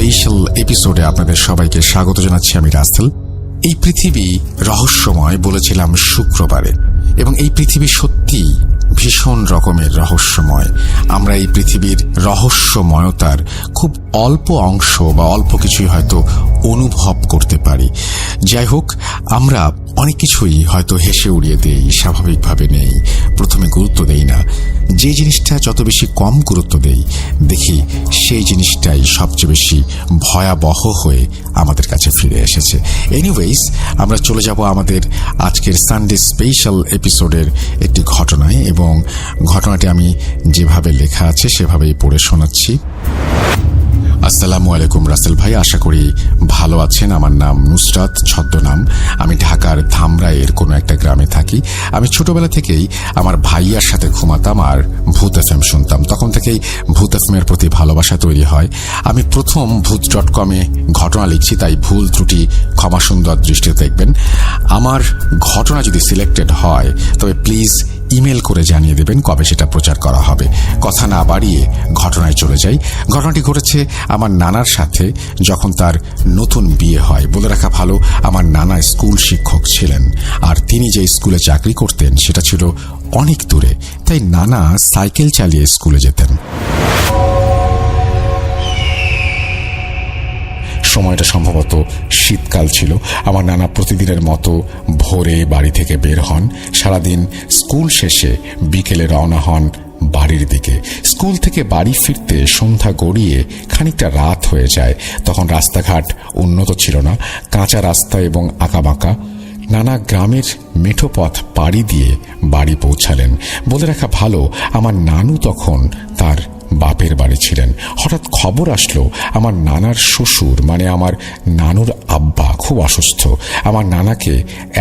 Special এপিসোডে আপনাদের সবাইকে স্বাগত জানাচ্ছি। আমি রাসেল। এই পৃথিবী রহস্যময় বলেছিলাম শুক্রবারে, এবং এই পৃথিবী সত্যি ভীষণ রকমের রহস্যময়। আমরা এই পৃথিবীর রহস্যময়তার খুব অল্প অংশ বা অল্প কিছুই হয়তো অনুভব করতে পারি। যাই হোক, আমরা অনেক কিছুই হয়তো হেসে উড়িয়ে দেই, স্বাভাবিকভাবে নেই, প্রথমে গুরুত্ব দেই না। যে জিনিসটা যত বেশি কম গুরুত্ব দেই, দেখি সেই জিনিসটাই সবচেয়ে বেশি ভয়াবহ হয়ে আমাদের কাছে ফিরে এসেছে। এনিওয়েজ, আমরা চলে যাব আমাদের আজকের সানডে স্পেশাল এপিসোডের একটি ঘটনায়, এবং ঘটনাটি আমি যেভাবে লেখা আছে সেভাবেই পড়ে শোনাচ্ছি। আসসালামু আলাইকুম রাসেল ভাই, আশা করি ভালো আছেন। আমার নাম নুসরাত, ছদ্মনাম। আমি ঢাকার ধামরাইয়ের কোনো একটা গ্রামে থাকি। আমি ছোটবেলা থেকেই আমার ভাইয়ার সাথে ঘুমাতাম আর ভূত এফএম শুনতাম। তখন থেকেই ভূত এফএমের প্রতি ভালোবাসা তৈরি হয়। আমি প্রথম ভূত.com-এ ঘটনা লিখছি, তাই ভুল ত্রুটি ক্ষমা সুন্দর দৃষ্টিতে দেখবেন। আমার ঘটনা যদি সিলেক্টেড হয় তবে প্লিজ ইমেল করে জানিয়ে দেবেন কবে সেটা প্রচার করা হবে। কথা না বাড়িয়ে ঘটনায় চলে যাই। ঘটনাটি ঘটেছে আমার নানার সাথে যখন তার নতুন বিয়ে হয়। বলে রাখা ভালো, আমার নানা স্কুল শিক্ষক ছিলেন, আর তিনি যে স্কুলে চাকরি করতেন সেটা ছিল অনেক দূরে, তাই নানা সাইকেল চালিয়ে স্কুলে যেতেন। সময়টা সম্ভবত শীতকাল ছিল। আমার নানা প্রতিদিনের মতো ভোরে বাড়ি থেকে বের হন। সারাদিন স্কুল শেষে বিকেলে রওনা হন বাড়ির দিকে। স্কুল থেকে বাড়ি ফিরতে সন্ধ্যা গড়িয়ে খানিকটা রাত হয়ে যায়। তখন রাস্তাঘাট উন্নত ছিল না, কাঁচা রাস্তা এবং আঁকাবাঁকা। নানা গ্রামের মেঠো পথ পাড়ি দিয়ে বাড়ি পৌঁছালেন। বলে রাখা ভালো, আমার নানু তখন তার বাপের বাড়ি ছিলেন। হঠাৎ খবর আসলো আমার নানার শ্বশুর, মানে আমার নানুর আব্বা খুব অসুস্থ। আমার নানাকে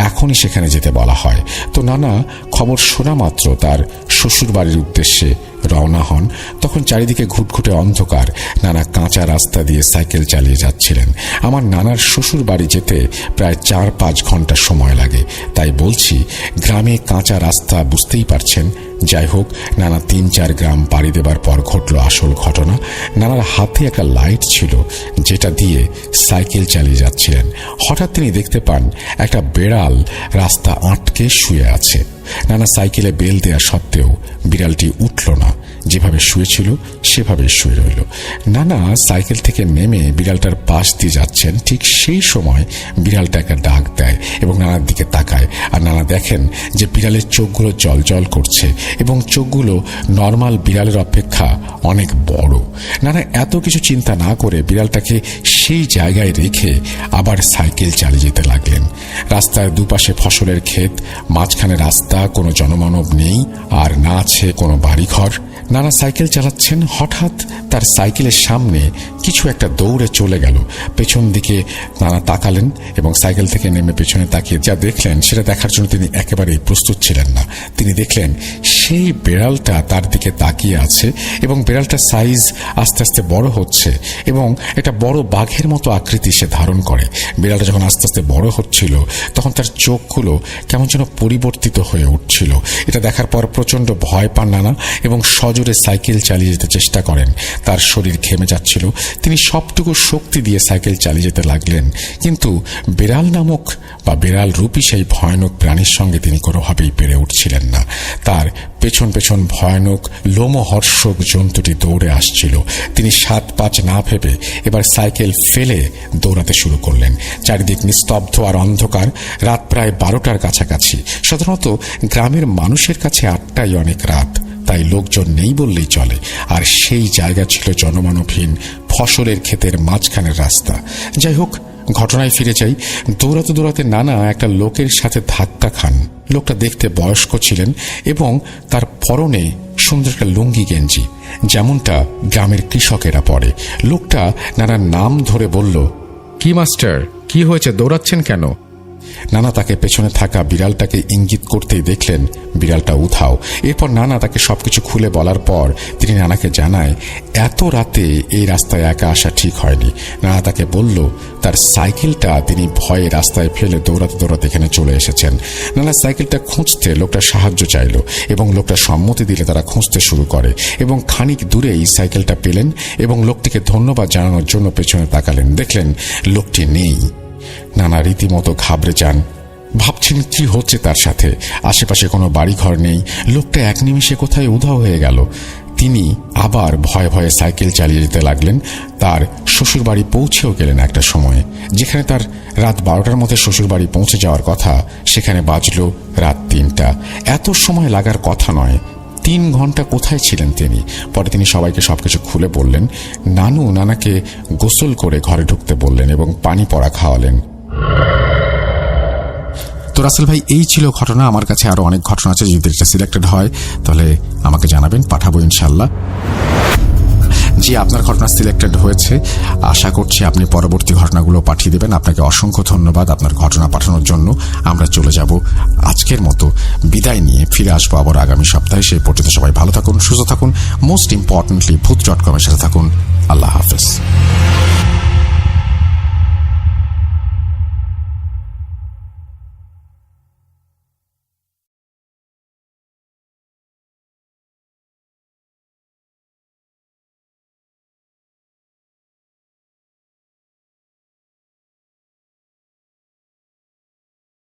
এখনই সেখানে যেতে বলা হয়। তো নানা খবর শোনা মাত্র তার শ্বশুর বাড়ির উদ্দেশ্যে রওনা হন। তখন চারিদিকে ঘুটঘুটে অন্ধকার। নানা কাঁচা রাস্তা দিয়ে সাইকেল চালিয়ে যাচ্ছিলেন। আমার নানার শ্বশুর বাড়ি যেতে প্রায় 4-5 ঘন্টা সময় লাগে। তাই বলছি, গ্রামে কাঁচা রাস্তা, বুঝতেই পারছেন। যাই হোক, নানা 3-4 গ্রাম পাড়ি দেবার পর ঘটল আসল ঘটনা। নানার হাতে একটা লাইট ছিল, যেটা দিয়ে সাইকেল চালিয়ে যাচ্ছিলেন। হঠাৎ তিনি দেখতে পান একটা বেড়াল রাস্তা আটকে শুয়ে আছে। নানা সাইকেলে বেল দেয়া সত্ত্বেও বিড়ালটি উঠল না, যেভাবে শুয়েছিল সেভাবে শুয়ে রইল। নানা সাইকেল থেকে নেমে বিড়ালটার পাশ দিয়ে যাচ্ছেন। ঠিক সেই সময় বিড়ালটা একটা ডাক দেয় এবং নানার দিকে তাকায়। আর নানা দেখেন যে বিড়ালের চোখগুলো জল করছে, এবং চোখগুলো নর্মাল বিড়ালের অপেক্ষা অনেক বড়। নানা এত কিছু চিন্তা না করে বিড়ালটাকে সেই জায়গায় রেখে আবার সাইকেল চালিয়ে যেতে লাগলেন। রাস্তার দুপাশে ফসলের ক্ষেত, মাঝখানে রাস্তা, কোনো জনমানব নেই, আর না আছে কোনো বাড়িঘর। নানা সাইকেল চালাচ্ছেন। হঠাৎ তার সাইকেলের সামনে কিছু একটা দৌড়ে চলে গেল। পেছন দিকে নানা তাকালেন এবং সাইকেল থেকে নেমে পেছনে তাকিয়ে যা দেখলেন সেটা দেখার জন্য তিনি একেবারেই প্রস্তুত ছিলেন না। তিনি দেখলেন সেই বেড়ালটা তার দিকে তাকিয়ে আছে, এবং বেড়ালটার সাইজ আস্তে আস্তে বড় হচ্ছে এবং একটা বড় বাঘের মতো আকৃতি সে ধারণ করে। বেড়ালটা যখন আস্তে আস্তে বড় হচ্ছিল তখন তার চোখগুলো কেমন যেন পরিবর্তিত হয়ে উঠছিল। এটা দেখার পর প্রচন্ড ভয় পান নানা এবং সজোরে সাইকেল চালিয়ে যেতে চেষ্টা করেন। তার শরীর ঘেমে যাচ্ছিল। তিনি সবটুকু শক্তি দিয়ে সাইকেল চালিয়ে যেতে লাগলেন, কিন্তু বেড়াল নামক বা বেড়াল রূপী সেই ভয়ানক প্রাণীর সঙ্গে তিনি কোনোভাবেই পেরে উঠছিলেন না। তার পেছন পেছন ভয়ানক লোমহর্ষক জন্তুটি দৌড়ে আসছিল। তিনি 7-5 না ভেবে এবার সাইকেল ফেলে দৌড়াতে শুরু করলেন। চারিদিক নিস্তব্ধ আর অন্ধকার। রাত প্রায় 12টার কাছাকাছি। সাধারণত গ্রামের মানুষের কাছে 8টাই অনেক রাত, তাই লোকজন নেই বললেই চলে। আর সেই জায়গা ছিল জনমানবহীন ফসলের ক্ষেতের মাঝখানের রাস্তা। যাই হোক, ঘটনায় ফিরে যাই। দৌড়াতে দৌড়াতে নানা একটা লোকের সাথে ধাক্কা খান। লোকটা দেখতে বয়স্ক ছিলেন এবং তার পরনে সুন্দর একটা লুঙ্গি গেঞ্জি, যেমনটা গ্রামের কৃষকেরা পরে। লোকটা নানার নাম ধরে বলল, কি মাস্টার, কি হয়েছে, দৌড়াচ্ছেন কেন? নানা তাকে পেছনে থাকা বিড়ালটাকে ইঙ্গিত করতেই দেখলেন বিড়ালটা উধাও। এরপর নানা তাকে সবকিছু খুলে বলার পর তিনি নানাকে জানায় এত রাতে এই রাস্তায় একা আসা ঠিক হয়নি। নানা তাকে বলল তার সাইকেলটা তিনি ভয়ে রাস্তায় ফেলে দৌড়াতে দৌড়াতে এখানে চলে এসেছেন। নানা সাইকেলটা খুঁজতে লোকটা সাহায্য চাইল এবং লোকটা সম্মতি দিলে তারা খুঁজতে শুরু করে এবং খানিক দূরেই সাইকেলটা পেলেন এবং লোকটিকে ধন্যবাদ জানানোর জন্য পেছনে তাকালেন, দেখলেন লোকটি নেই। নানা রীতিমতো ঘাবড়ে যান, ভাবছেন কি হচ্ছে তার সাথে। আশেপাশে কোনো বাড়িঘর নেই, লোকটা এক নিমিষে কোথায় উধাও হয়ে গেল। তিনি আবার ভয়ে ভয়ে সাইকেল চালিয়ে যেতে লাগলেন। তার শ্বশুর বাড়ি পৌঁছেও গেলেন একটা সময়ে, যেখানে তার রাত 12টার মধ্যে শ্বশুর বাড়ি পৌঁছে যাওয়ার কথা, সেখানে বাজল রাত 3টা। এত সময় লাগার কথা নয়। 3 ঘন্টা কোথায় ছিলেন তিনি? পরে তিনি সবাইকে সবকিছু খুলে বললেন। নানু নানাকে গোসল করে ঘরে ঢুকতে বললেন এবং পানি পড়া খাওয়ালেন। তো রাসেল ভাই, এই ছিল ঘটনা। আমার কাছে আরো অনেক ঘটনা আছে, যদি এটা সিলেক্টেড হয় তাহলে আমাকে জানাবেন, পাঠাবো ইনশাল্লাহ। জি, আপনার ঘটনা সিলেক্টেড হয়েছে, আশা করছি আপনি পরবর্তী ঘটনাগুলো পাঠিয়ে দেবেন। আপনাকে অসংখ্য ধন্যবাদ আপনার ঘটনা পাঠানোর জন্য। আমরা চলে যাব আজকের মতো বিদায় নিয়ে, ফিরে আসবো আবার আগামী সপ্তাহে। সেই পর্যন্ত সবাই ভালো থাকুন, সুস্থ থাকুন, মোস্ট ইম্পর্টেন্টলি ভূত.com এর সাথে থাকুন। আল্লাহ হাফেজ।